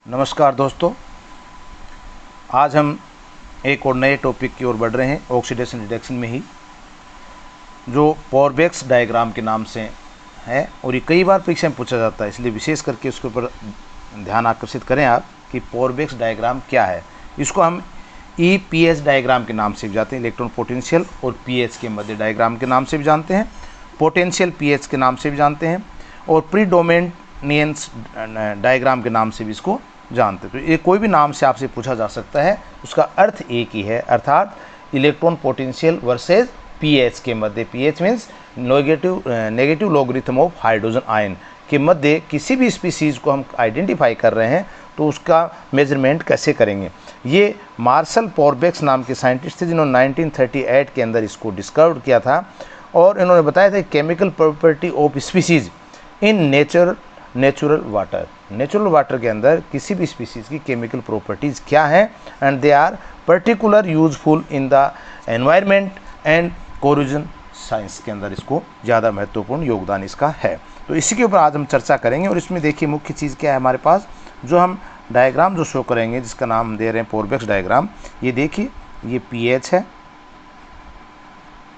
नमस्कार दोस्तों, आज हम एक और नए टॉपिक की ओर बढ़ रहे हैं। ऑक्सीडेशन रिडक्शन में ही जो पोरबेक्स डायग्राम के नाम से है और ये कई बार परीक्षा में पूछा जाता है, इसलिए विशेष करके उसके ऊपर ध्यान आकर्षित करें आप कि पोरबेक्स डायग्राम क्या है। इसको हम EPH डायग्राम के नाम से भी जानते हैं, इलेक्ट्रॉन पोटेंशियल और पीएच के मध्य डायग्राम के नाम से भी जानते हैं, पोटेंशियल पीएच के नाम से भी जानते हैं और प्रीडोमिनेंस डायग्राम के नाम से भी इसको जानते हैं। तो ये कोई भी नाम से आपसे पूछा जा सकता है, उसका अर्थ एक ही है, अर्थात इलेक्ट्रॉन पोटेंशियल वर्सेस पीएच के मध्य, pH means negative logarithm of hydrogen ion के मध्य किसी भी स्पीसीज़ को हम आइडेंटिफाई कर रहे हैं तो उसका मेजरमेंट कैसे करेंगे। ये मार्शल पोरबेक्स नाम के साइंटिस्ट थे जिन्होंने 1938 के अंदर इसको डिस्कवर किया था और इन्होंने बताया था chemical property of species in natural water के अंदर किसी भी स्पीसीज़ की केमिकल प्रॉपर्टीज़ क्या हैं and they are particular useful in the environment and corrosion science के अंदर इसको ज़्यादा महत्वपूर्ण योगदान इसका है। तो इसी के ऊपर आज हम चर्चा करेंगे और इसमें देखिए मुख्य चीज़ क्या है हमारे पास, जो हम डायग्राम जो शो करेंगे जिसका नाम हम दे रहे हैं पोरबेक्स डायग्राम। ये देखिए ये पीएच है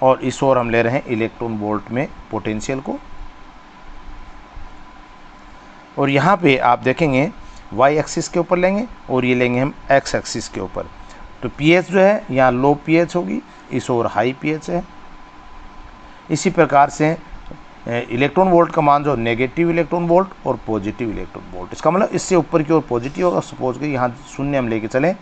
और इस ओर हम ले रहे हैं इलेक्ट्रॉन वोल्ट में पोटेंशियल को, और यहाँ पे आप देखेंगे वाई एक्सिस के ऊपर लेंगे और ये लेंगे हम एक्स एक्सिस के ऊपर। तो पीएच जो है यहाँ लो पीएच होगी, इस ओर हाई पीएच है। इसी प्रकार से इलेक्ट्रॉन वोल्ट का मान जो नेगेटिव इलेक्ट्रॉन वोल्ट और पॉजिटिव इलेक्ट्रॉन वोल्ट, इसका मतलब इससे ऊपर की ओर पॉजिटिव होगा। सपोज कि यहाँ शून्य हम लेके चलें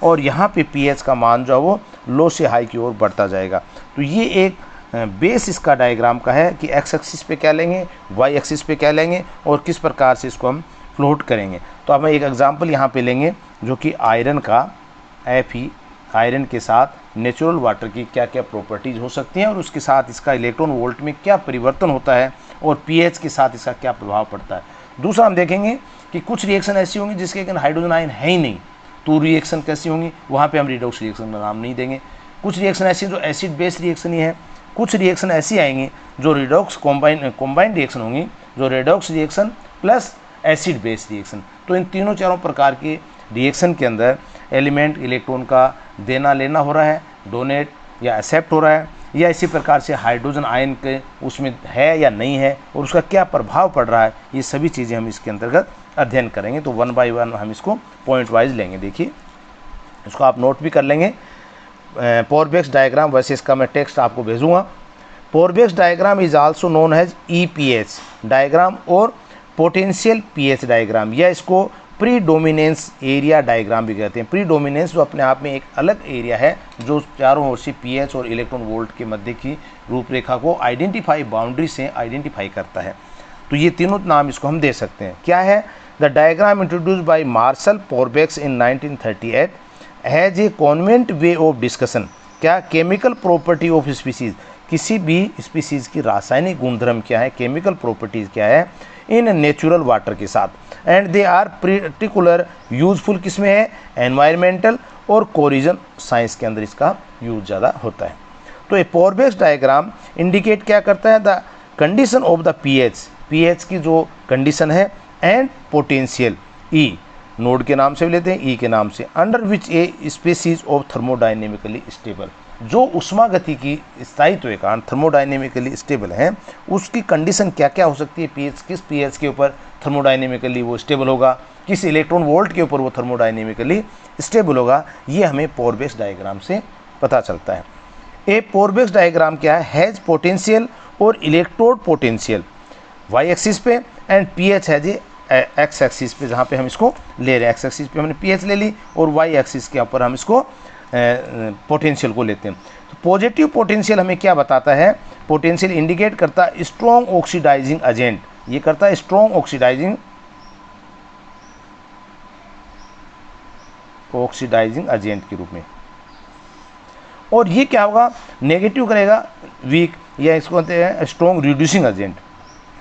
और यहाँ पे पीएच का मान जो है वो लो से हाई की ओर बढ़ता जाएगा। तो ये एक बेस इसका डायग्राम का है कि एक्स एक्सिस पे क्या लेंगे, वाई एक्सिस पे क्या लेंगे और किस प्रकार से इसको हम फ्लोट करेंगे। तो अब हम एक एग्जांपल यहाँ पे लेंगे जो कि आयरन का Fe, आयरन के साथ नेचुरल वाटर की क्या क्या प्रॉपर्टीज़ हो सकती हैं और उसके साथ इसका इलेक्ट्रॉन वोल्ट में क्या परिवर्तन होता है और पीएच के साथ इसका क्या प्रभाव पड़ता है। दूसरा हम देखेंगे कि कुछ रिएक्शन ऐसी होंगी जिसके अंदर हाइड्रोजन आयन है ही नहीं, तो रिएक्शन कैसी होंगी, वहाँ पर हम रिडॉक्स रिएक्शन का नाम नहीं देंगे। कुछ रिएक्शन ऐसी जो एसिड बेस्ड रिएक्शन ही है, कुछ रिएक्शन ऐसी आएंगी जो रिडॉक्स कॉम्बाइंड रिएक्शन होंगी, जो redox reaction plus acid base reaction. तो इन तीनों चारों प्रकार के रिएक्शन के अंदर एलिमेंट इलेक्ट्रॉन का देना लेना हो रहा है, डोनेट या एक्सेप्ट हो रहा है, या इसी प्रकार से हाइड्रोजन आयन के उसमें है या नहीं है और उसका क्या प्रभाव पड़ रहा है, ये सभी चीज़ें हम इसके अंतर्गत अध्ययन करेंगे। तो 1 बाय 1 हम इसको पॉइंट वाइज लेंगे। देखिए इसको आप नोट भी कर लेंगे। पोरबेक्स डायग्राम, वैसे इसका मैं टेक्स्ट आपको भेजूंगा। Pourbaix diagram is also known as EPH diagram और पोटेंशियल पीएच डायग्राम, या इसको प्रीडोमिनेंस एरिया डायग्राम भी कहते हैं। प्रीडोमिनेंस जो अपने आप में एक अलग एरिया है जो चारों ओर से पीएच और इलेक्ट्रॉन वोल्ट के मध्य की रूपरेखा को बाउंड्री से आइडेंटिफाई करता है। तो ये तीनों नाम इसको हम दे सकते हैं। क्या है? The diagram introduced by Marcel Pourbaix in 1938 has a convenient way of discussion. क्या? केमिकल प्रॉपर्टी ऑफ स्पीसीज, किसी भी स्पीसीज की रासायनिक गुणधर्म क्या है, केमिकल प्रॉपर्टीज क्या है इन नेचुरल वाटर के साथ, and they are particular useful किसमें है, एनवायरमेंटल और कोरिजन साइंस के अंदर इसका यूज ज़्यादा होता है। तो ये पोरबेक्स डायग्राम इंडिकेट क्या करता है, the condition of the pH की जो कंडीशन है एंड पोटेंशियल E नोड के नाम से भी लेते हैं, E के नाम से, under which a species of thermodynamically stable, जो उष्मा गति की स्थायित्व के कारण थर्मोडाइनेमिकली स्टेबल है, उसकी कंडीशन क्या क्या हो सकती है, पीएच किस पीएच के ऊपर थर्मोडाइनेमिकली वो स्टेबल होगा, किस इलेक्ट्रॉन वोल्ट के ऊपर वो थर्मोडाइनेमिकली स्टेबल होगा, ये हमें पोरबेक्स डायग्राम से पता चलता है। ए पोरबेक्स डायग्राम क्या है, हैज पोटेंशियल और इलेक्ट्रोड पोटेंशियल वाई एक्सिस पे एंड पीएच है जी एक्स एक्सिस पे, जहाँ पे हम इसको ले रहे हैं। एक्स एक्सिस पे हमने पीएच ले ली और वाई एक्सिस के ऊपर हम इसको पोटेंशियल को लेते हैं। तो पॉजिटिव पोटेंशियल हमें क्या बताता है, पोटेंशियल इंडिकेट करता है स्ट्रॉन्ग ऑक्सीडाइजिंग एजेंट, ये करता है स्ट्रॉन्ग ऑक्सीडाइजिंग एजेंट के रूप में। और ये क्या होगा, नेगेटिव करेगा वीक, या इसको कहते हैं strong reducing agent,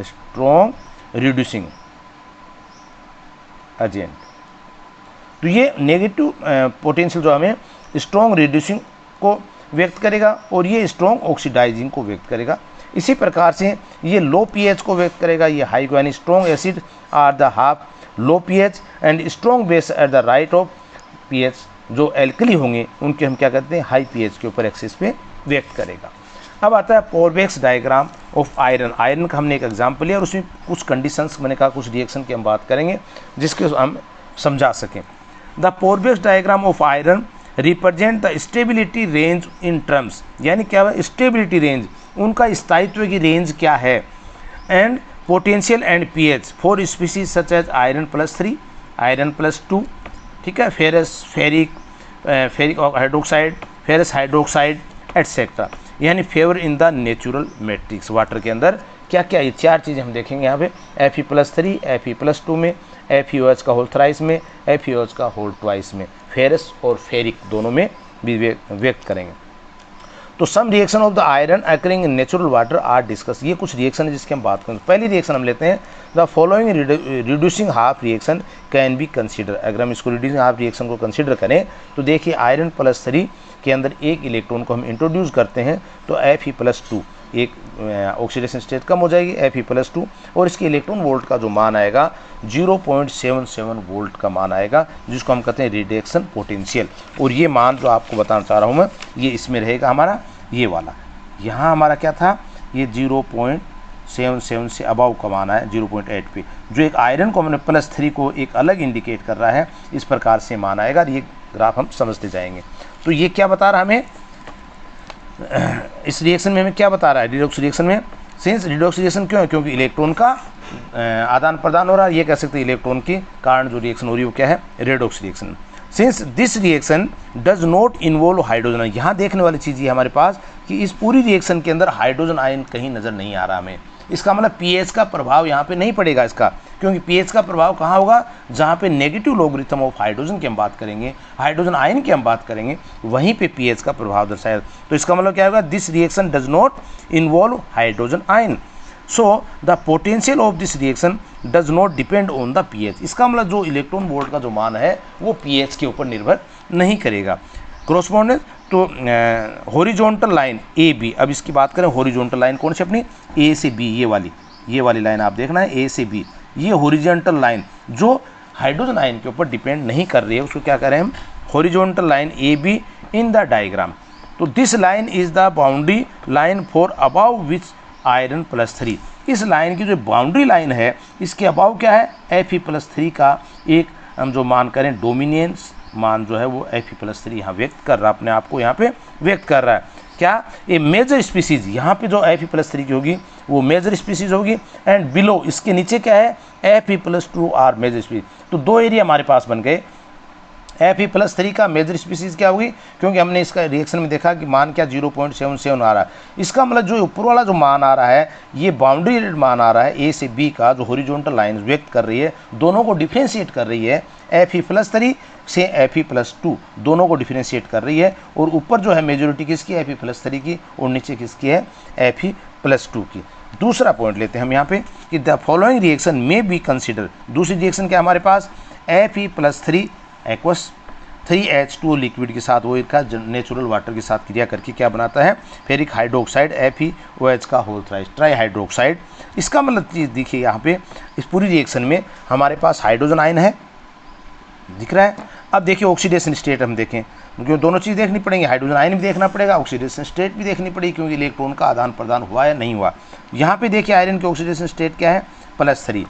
strong reducing agent. तो ये नेगेटिव पोटेंशियल जो हमें स्ट्रॉन्ग रिड्यूसिंग को व्यक्त करेगा और ये स्ट्रॉन्ग ऑक्सीडाइजिंग को व्यक्त करेगा। इसी प्रकार से ये लो पीएच को व्यक्त करेगा, ये हाई को, यानी strong acid are the half low pH and strong base at the right of pH, जो एल्कली होंगे उनके हम क्या करते हैं, हाई पीएच के ऊपर एक्सिस पे व्यक्त करेगा। अब आता है पोरबेक्स डायग्राम ऑफ आयरन। आयरन का हमने एक एग्जाम्पल लिया और उसमें कुछ कंडीशंस मैंने कहा, कुछ रिएक्शन की हम बात करेंगे जिसके हम समझा सकें। The Pourbaix diagram of iron represent the stability range in terms, यानी क्या है स्टेबिलिटी रेंज, उनका स्थायित्व की रेंज क्या है, and potential and pH for species such as iron +3, iron +2, ठीक है, ferrous, ferric hydroxide, ferrous hydroxide etcetera, यानी favour in the natural matrix. Water के अंदर क्या क्या, ये 4 चीज़ें हम देखेंगे यहाँ पे, Fe+3, Fe+2 में, FeOH का होल थ्राइस में, FeOH का होल ट्वाइस में, फेरस और फेरिक दोनों में भी व्यक्त करेंगे। तो some reaction of the iron occurring in natural water are discuss, ये कुछ रिएक्शन है जिसकी हम बात करें। पहली रिएक्शन हम लेते हैं, the following reducing half reaction can be consider. अगर हम इसको रिड्यूसिंग हाफ रिएक्शन को कंसीडर करें तो देखिए आयरन +3 के अंदर एक इलेक्ट्रॉन को हम इंट्रोड्यूस करते हैं तो Fe+2, एक ऑक्सीडेशन स्टेट कम हो जाएगी Fe+2, और इसके इलेक्ट्रॉन वोल्ट का जो मान आएगा 0.77 वोल्ट का मान आएगा, जिसको हम कहते हैं रिडक्शन पोटेंशियल। और ये मान जो आपको बताना चाह रहा हूँ मैं, ये इसमें रहेगा हमारा ये वाला, यहाँ हमारा क्या था, ये 0.77 से अबाव का मान है 0.8 पे, जो एक आयरन को हमने +3 को एक अलग इंडिकेट कर रहा है, इस प्रकार से मान आएगा। ये ग्राफ हम समझते जाएंगे। तो ये क्या बता रहा है हमें, इस रिएक्शन में हमें क्या बता रहा है, रिडॉक्स रिएक्शन में, सिंस रिडॉक्स रिएक्शन क्यों है, क्योंकि इलेक्ट्रॉन का आदान प्रदान हो रहा है, ये कह सकते हैं इलेक्ट्रॉन के कारण जो रिएक्शन हो रही है वो क्या है, redox reaction. Since this reaction does not involve hydrogen, यहाँ देखने वाली चीज़ ये हमारे पास कि इस पूरी रिएक्शन के अंदर हाइड्रोजन आयन कहीं नज़र नहीं आ रहा हमें। इसका मतलब पीएच का प्रभाव यहाँ पे नहीं पड़ेगा इसका, क्योंकि पीएच का प्रभाव कहाँ होगा, जहाँ पे नेगेटिव लॉगरिथम ऑफ हाइड्रोजन की हम बात करेंगे, हाइड्रोजन आयन की हम बात करेंगे, वहीं पे पीएच का प्रभाव दर्शाएगा। तो इसका मतलब क्या होगा, this reaction does not involve hydrogen ion, so the potential of this reaction does not depend on the pH. इसका मतलब जो इलेक्ट्रॉन वोल्ट का जो मान है वो पीएच के ऊपर निर्भर नहीं करेगा। क्रॉसपोंडेंस, तो हॉरिजॉन्टल लाइन ए बी, अब इसकी बात करें हॉरिजॉन्टल लाइन कौन सी अपनी, ए से बी, ये वाली लाइन आप देखना है, ए से बी, ये हॉरिजॉन्टल लाइन जो हाइड्रोजन आयन के ऊपर डिपेंड नहीं कर रही है, उसको क्या करें हम, horizontal line A B in the diagram. तो this line is the boundary line for above which iron +3, इस लाइन की जो बाउंड्री लाइन है इसके अबाव क्या है, Fe+3 का एक हम जो मान करें डोमिनेंस मान जो है वो Fe+3 यहाँ व्यक्त कर रहा है, अपने आप को यहाँ पे व्यक्त कर रहा है। क्या, ये मेजर स्पीसीज, यहाँ पे जो Fe+3 की होगी वो मेजर स्पीसीज होगी, एंड बिलो इसके नीचे क्या है, Fe+2 आर मेजर स्पीसीज। तो 2 एरिया हमारे पास बन गए। Fe+3 का मेजर स्पीसीज क्या होगी, क्योंकि हमने इसका रिएक्शन में देखा कि मान क्या 0.77 आ रहा है, इसका मतलब जो ऊपर वाला जो मान आ रहा है ये बाउंड्री मान आ रहा है ए से बी का, जो हॉरिजॉन्टल लाइन व्यक्त कर रही है, दोनों को डिफरेंशिएट कर रही है, Fe+3 से Fe+2 दोनों को डिफरेंशिएट कर रही है, और ऊपर जो है मेजोरिटी किसकी है, Fe+3 की, और नीचे किसकी है, Fe+2 की। दूसरा पॉइंट लेते हैं हम यहाँ पे कि द फॉलोइंग रिएक्शन में बी कंसिडर, दूसरी रिएक्शन क्या हमारे पास, Fe+3 एक्वस 3H2 लिक्विड के साथ वो इसका नेचुरल वाटर के साथ क्रिया करके क्या बनाता है, फेरिक हाइड्रोक्साइड FeOH का होल थ्राइस ट्राई हाइड्रोक्साइड। इसका मतलब चीज़ देखिए यहाँ पे इस पूरी रिएक्शन में हमारे पास हाइड्रोजन आयन है, दिख रहा है। अब देखिए ऑक्सीडेशन स्टेट हम देखें, क्योंकि दोनों चीज़ देखनी पड़ेंगी, हाइड्रोजन आयन भी देखना पड़ेगा, ऑक्सीडेशन स्टेट भी देखनी पड़ेगी, क्योंकि इलेक्ट्रॉन का आदान प्रदान हुआ या नहीं हुआ। यहाँ पे देखिए आयरन की ऑक्सीडेशन स्टेट क्या है, +3,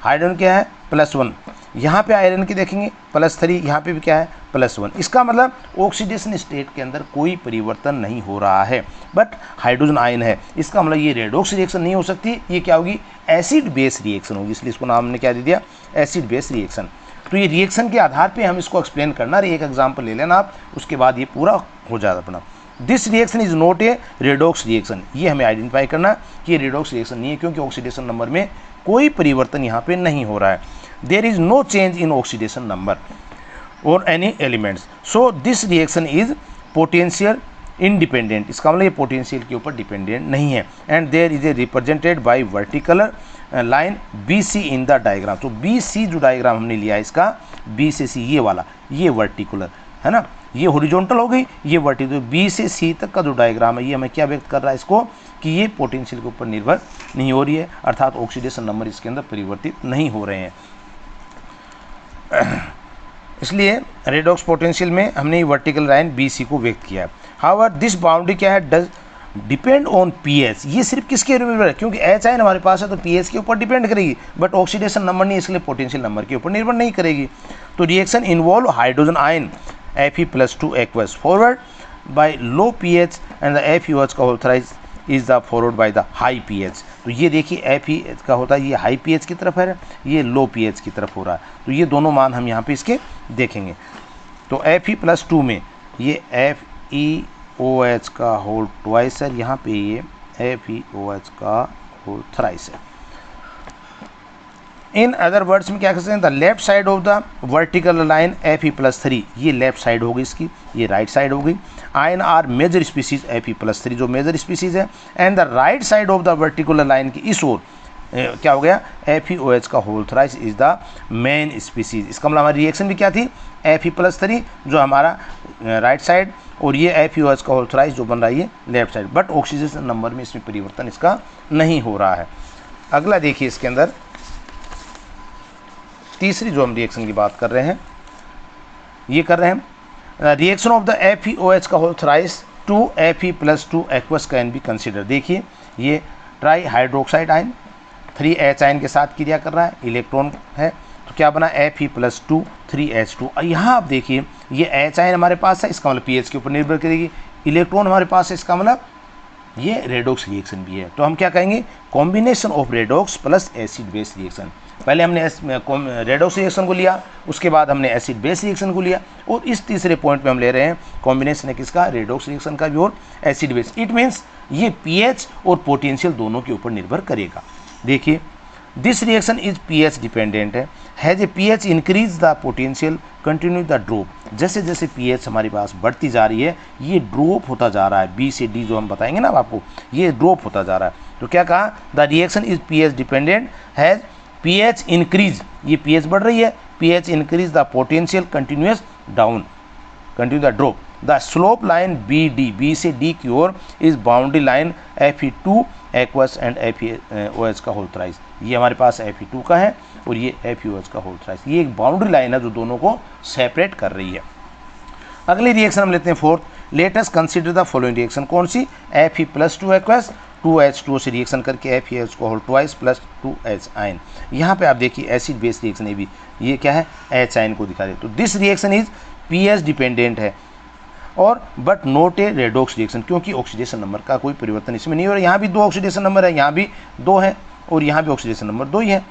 हाइड्रोजन क्या है, +1, यहाँ पे आयरन की देखेंगे +3, यहाँ पे भी क्या है, +1। इसका मतलब ऑक्सीडेशन स्टेट के अंदर कोई परिवर्तन नहीं हो रहा है, बट हाइड्रोजन आयन है। इसका मतलब ये रेडॉक्स रिएक्शन नहीं हो सकती, ये क्या होगी, एसिड बेस रिएक्शन होगी, इसलिए इसको नाम ने क्या दे दिया, एसिड बेस रिएक्शन। तो ये रिएक्शन के आधार पे हम इसको एक्सप्लेन करना, एक एग्जाम्पल ले लेना आप, उसके बाद ये पूरा हो जाता अपना। This reaction is not a redox reaction, ये हमें आइडेंटिफाई करना कि ये रेडॉक्स रिएक्शन नहीं है, क्योंकि ऑक्सीडेशन नंबर में कोई परिवर्तन यहाँ पे नहीं हो रहा है। There is no change in oxidation number और any elements, so this reaction is potential independent, इसका मतलब ये पोटेंशियल के ऊपर डिपेंडेंट नहीं है। And there is a represented by vertical line BC in the diagram. तो BC जो डायग्राम हमने लिया है इसका, B से C ये वाला, ये वर्टिकुलर है ना, ये हॉरिजॉन्टल हो गई, ये वर्टिकल, B से C तक का जो डायग्राम है ये हमें क्या व्यक्त कर रहा है इसको, कि ये पोटेंशियल के ऊपर निर्भर नहीं हो रही है, अर्थात ऑक्सीडेशन नंबर इसके अंदर परिवर्तित नहीं हो रहे हैं। इसलिए रेडॉक्स पोटेंशियल में हमने ये वर्टिकल लाइन BC को व्यक्त किया है। हाउएवर दिस बाउंड्री क्या है, डज डिपेंड ऑन pH। ये सिर्फ किसके ऊपर निर्भर है, क्योंकि H आयन हमारे पास है तो pH के ऊपर डिपेंड करेगी, बट ऑक्सीडेशन नंबर नहीं, इसलिए पोटेंशियल नंबर के ऊपर निर्भर नहीं करेगी। तो reaction involve hydrogen ion Fe+2 aqueous forward by low pH and the FeOH का whole thrice is the forward by the high pH। तो ये देखिए Fe का होता है, ये हाई pH की तरफ है, ये लो pH की तरफ हो रहा है। तो ये दोनों मान हम यहाँ पे इसके देखेंगे। तो Fe+2 में ये FeOH का होल ट्वाइस है, यहाँ पे ये FeOH का होल थ्राइस है। इन अदर वर्ड्स में क्या कर सकते हैं, the left side of the vertical line Fe+3, ये लेफ्ट साइड होगी इसकी, ये राइट साइड होगी। Ion are major species Fe+3 जो मेजर स्पीसीज है, and the right side of the verticular line की इस ओर क्या हो गया, FeOH का whole thrice is the main species. इसका मतलब हमारी रिएक्शन भी क्या थी, Fe+3 जो हमारा राइट साइड, और ये FeOH का होल थ्राइस जो बन रहा है ये left side, but oxidation number में इसमें परिवर्तन इसका नहीं हो रहा है। अगला देखिए, इसके अंदर तीसरी जो हम रिएक्शन की बात कर रहे हैं, ये कर रहे हैं रिएक्शन ऑफ द FeOH का whole thrice to Fe+2 aqueous can be consider. देखिए ये try hydroxide ion 3H ion के साथ क्रिया कर रहा है, इलेक्ट्रॉन है, तो क्या बना Fe+2 3H2। यहाँ आप देखिए ये H आयन हमारे पास है, इसका मतलब pH के ऊपर निर्भर करेगी, इलेक्ट्रॉन हमारे पास है, इसका मतलब ये रेडॉक्स रिएक्शन भी है। तो हम क्या कहेंगे, combination of redox plus acid base reaction. पहले हमने रेडॉक्स रिएक्शन को लिया, उसके बाद हमने एसिड बेस रिएक्शन को लिया, और इस तीसरे पॉइंट पे हम ले रहे हैं कॉम्बिनेशन है किसका, रेडॉक्स रिएक्शन का भी और एसिड बेस। इट मीन्स ये pH और पोटेंशियल दोनों के ऊपर निर्भर करेगा। देखिए this reaction is pH dependent है, has a pH increase the potential continue the drop. जैसे जैसे pH हमारे पास बढ़ती जा रही है ये ड्रॉप होता जा रहा है, B से D जो हम बताएंगे ना आपको, ये ड्रॉप होता जा रहा है। तो क्या कहा, the reaction is pH dependent, has pH increase, ये pH बढ़ रही है, pH increase the potential continues down, continue the drop. The slope line BD, B से D की ओर is boundary line Fe2 aqueous and FeOH का whole थ्राइस। ये हमारे पास Fe2 का है और ये FeOH का होल थ्राइस, ये एक बाउंड्री लाइन है जो दोनों को सेपरेट कर रही है। अगली रिएक्शन हम लेते हैं fourth, let us consider the following reaction. कौन सी, Fe+2 एक्वस 2H2 से रिएक्शन करके FeOH को whole twice plus 2H ion. यहाँ पे आप देखिए एसिड बेस रिएक्शन है भी, ये क्या है, H आयन को दिखा रहे। तो this reaction is pH dependent है और but note A redox reaction, क्योंकि ऑक्सीडेशन नंबर का कोई परिवर्तन इसमें नहीं हो रहा। यहाँ भी 2 ऑक्सीडेशन नंबर है, यहाँ भी 2 है, और यहाँ भी ऑक्सीडेशन नंबर 2 ही है,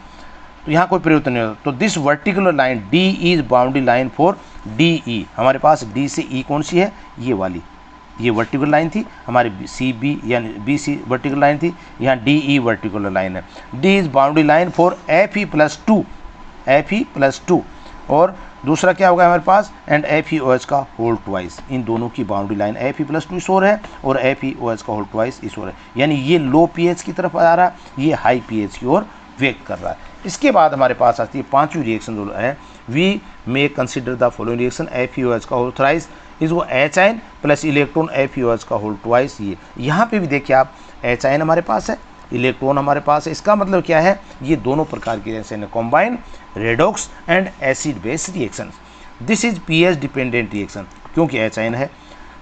तो यहाँ कोई परिवर्तन नहीं होता। तो this वर्टिकुलर line D is boundary line for DE। हमारे पास D से E कौन सी है, ये वाली, ये वर्टिकुलर लाइन थी हमारी CB यानी BC वर्टिकुलर लाइन थी, यहाँ DE वर्टिकुलर लाइन है। D is boundary line for Fe+2 और दूसरा क्या होगा हमारे पास, एंड FeOH का होल ट्वाइस। इन दोनों की बाउंड्री लाइन Fe+2 इस ओर है और FeOH का होल ट्वाइस इस ओर है, यानी ये लो pH की तरफ आ रहा है, ये हाई pH की ओर व्यक्त कर रहा है। इसके बाद हमारे पास आती है पांचवी रिएक्शन जो है, we may consider the following reaction. FeOH का होल थ्राइस इज वो H ion plus electron FeOH का होल ट्वाइस। ये यहाँ पे भी देखिए आप, H आयन हमारे पास है, इलेक्ट्रॉन हमारे पास है, इसका मतलब क्या है, ये दोनों प्रकार की रिएक्शन है, combine redox and acid base reaction. This is pH dependent reaction, क्योंकि H आयन है।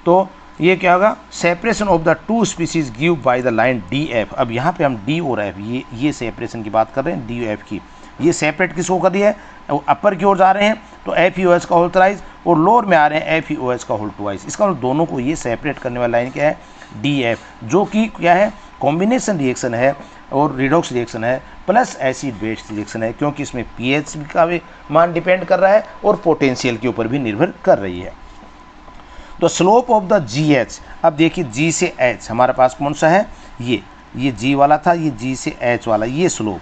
तो ये क्या होगा, separation of the 2 species give by the line DF। अब यहाँ पे हम D और F, ये सेपरेशन की बात कर रहे हैं, D और F की, ये सेपरेट किसको कर दिया है, अपर की ओर जा रहे हैं तो FeOH का होल थ्राइस, और लोअर में आ रहे हैं FeOH का होल ट्वाइस। इसका मतलब दोनों को ये सेपरेट करने वाला लाइन क्या है, DF, जो कि क्या है, कॉम्बिनेशन रिएक्शन है और रिडॉक्स रिएक्शन है प्लस एसिड बेस रिएक्शन है, क्योंकि इसमें pH का भी मान डिपेंड कर रहा है और पोटेंशियल के ऊपर भी निर्भर कर रही है। तो स्लोप ऑफ द GH, अब देखिए G से H हमारे पास कौन सा है, ये G वाला था, ये G से H वाला, ये स्लोप।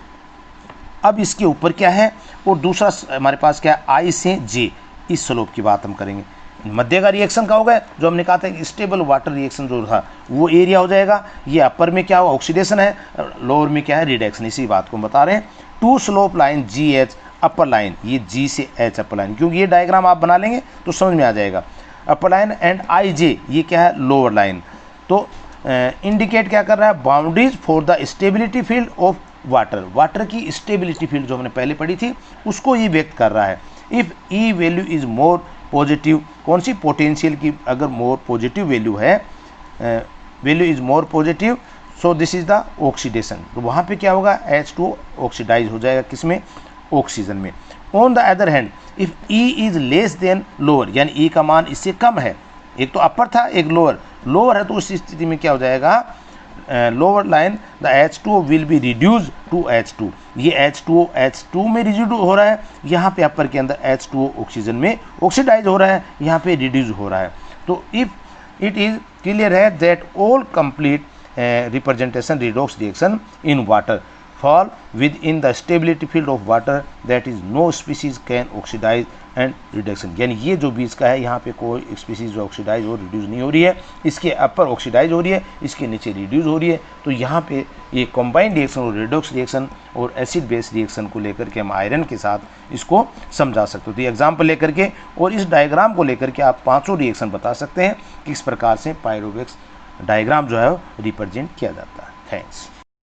अब इसके ऊपर क्या है, और दूसरा हमारे पास क्या है, I से J, इस स्लोप की बात हम करेंगे। मध्य का रिएक्शन का होगा, जो हमने कहा था कि स्टेबल वाटर रिएक्शन जो था वो एरिया हो जाएगा। ये अपर में क्या हुआ, ऑक्सीडेशन है, लोअर में क्या है, रिडक्शन। इसी बात को हम बता रहे हैं। 2 स्लोप लाइन GH अपर लाइन, ये G से H अपर लाइन, क्योंकि ये डायग्राम आप बना लेंगे तो समझ में आ जाएगा। अपर लाइन एंड IJ, ये क्या है, लोअर लाइन। तो इंडिकेट क्या कर रहा है, boundaries for the stability field of water, water की स्टेबिलिटी फील्ड जो हमने पहले पढ़ी थी उसको ये व्यक्त कर रहा है। If E value is more positive, कौन सी पोटेंशियल की अगर मोर पॉजिटिव वैल्यू है, value is more positive, so this is the oxidation, तो वहाँ पे क्या होगा, H2O ऑक्सीडाइज हो जाएगा किसमें, ऑक्सीजन में। On the other hand if E is less than lower, यानी ई का मान इससे कम है, एक तो अपर था एक लोअर, लोअर है तो उस स्थिति में क्या हो जाएगा, lower line the H2O will be reduce to H2, ये H2O में रिड्यूस हो रहा है, यहाँ पे अपर के अंदर H2O ऑक्सीजन में ऑक्सीडाइज हो रहा है, यहाँ पे रिड्यूस हो रहा है। तो इफ़ इट इज़ क्लियर है that all complete representation redox reaction in water fall within the stability field of water, that is no species can oxidize and reduction, यानी ये जो बीच का है यहाँ पे कोई स्पीसीज जो ऑक्सीडाइज और रिड्यूस नहीं हो रही है, इसके अपर ऑक्सीडाइज हो रही है, इसके नीचे रिड्यूस हो रही है। तो यहाँ पे ये कंबाइंड रिएक्शन और रिडॉक्स रिएक्शन और एसिड बेस रिएक्शन को लेकर के हम आयरन के साथ इसको समझा सकते हो। तो एग्जाम्पल लेकर के और इस डायग्राम को लेकर के आप 5 रिएक्शन बता सकते हैं कि किस प्रकार से पायरोवेक्स डायग्राम जो है रिप्रेजेंट किया जाता है। थैंक्स।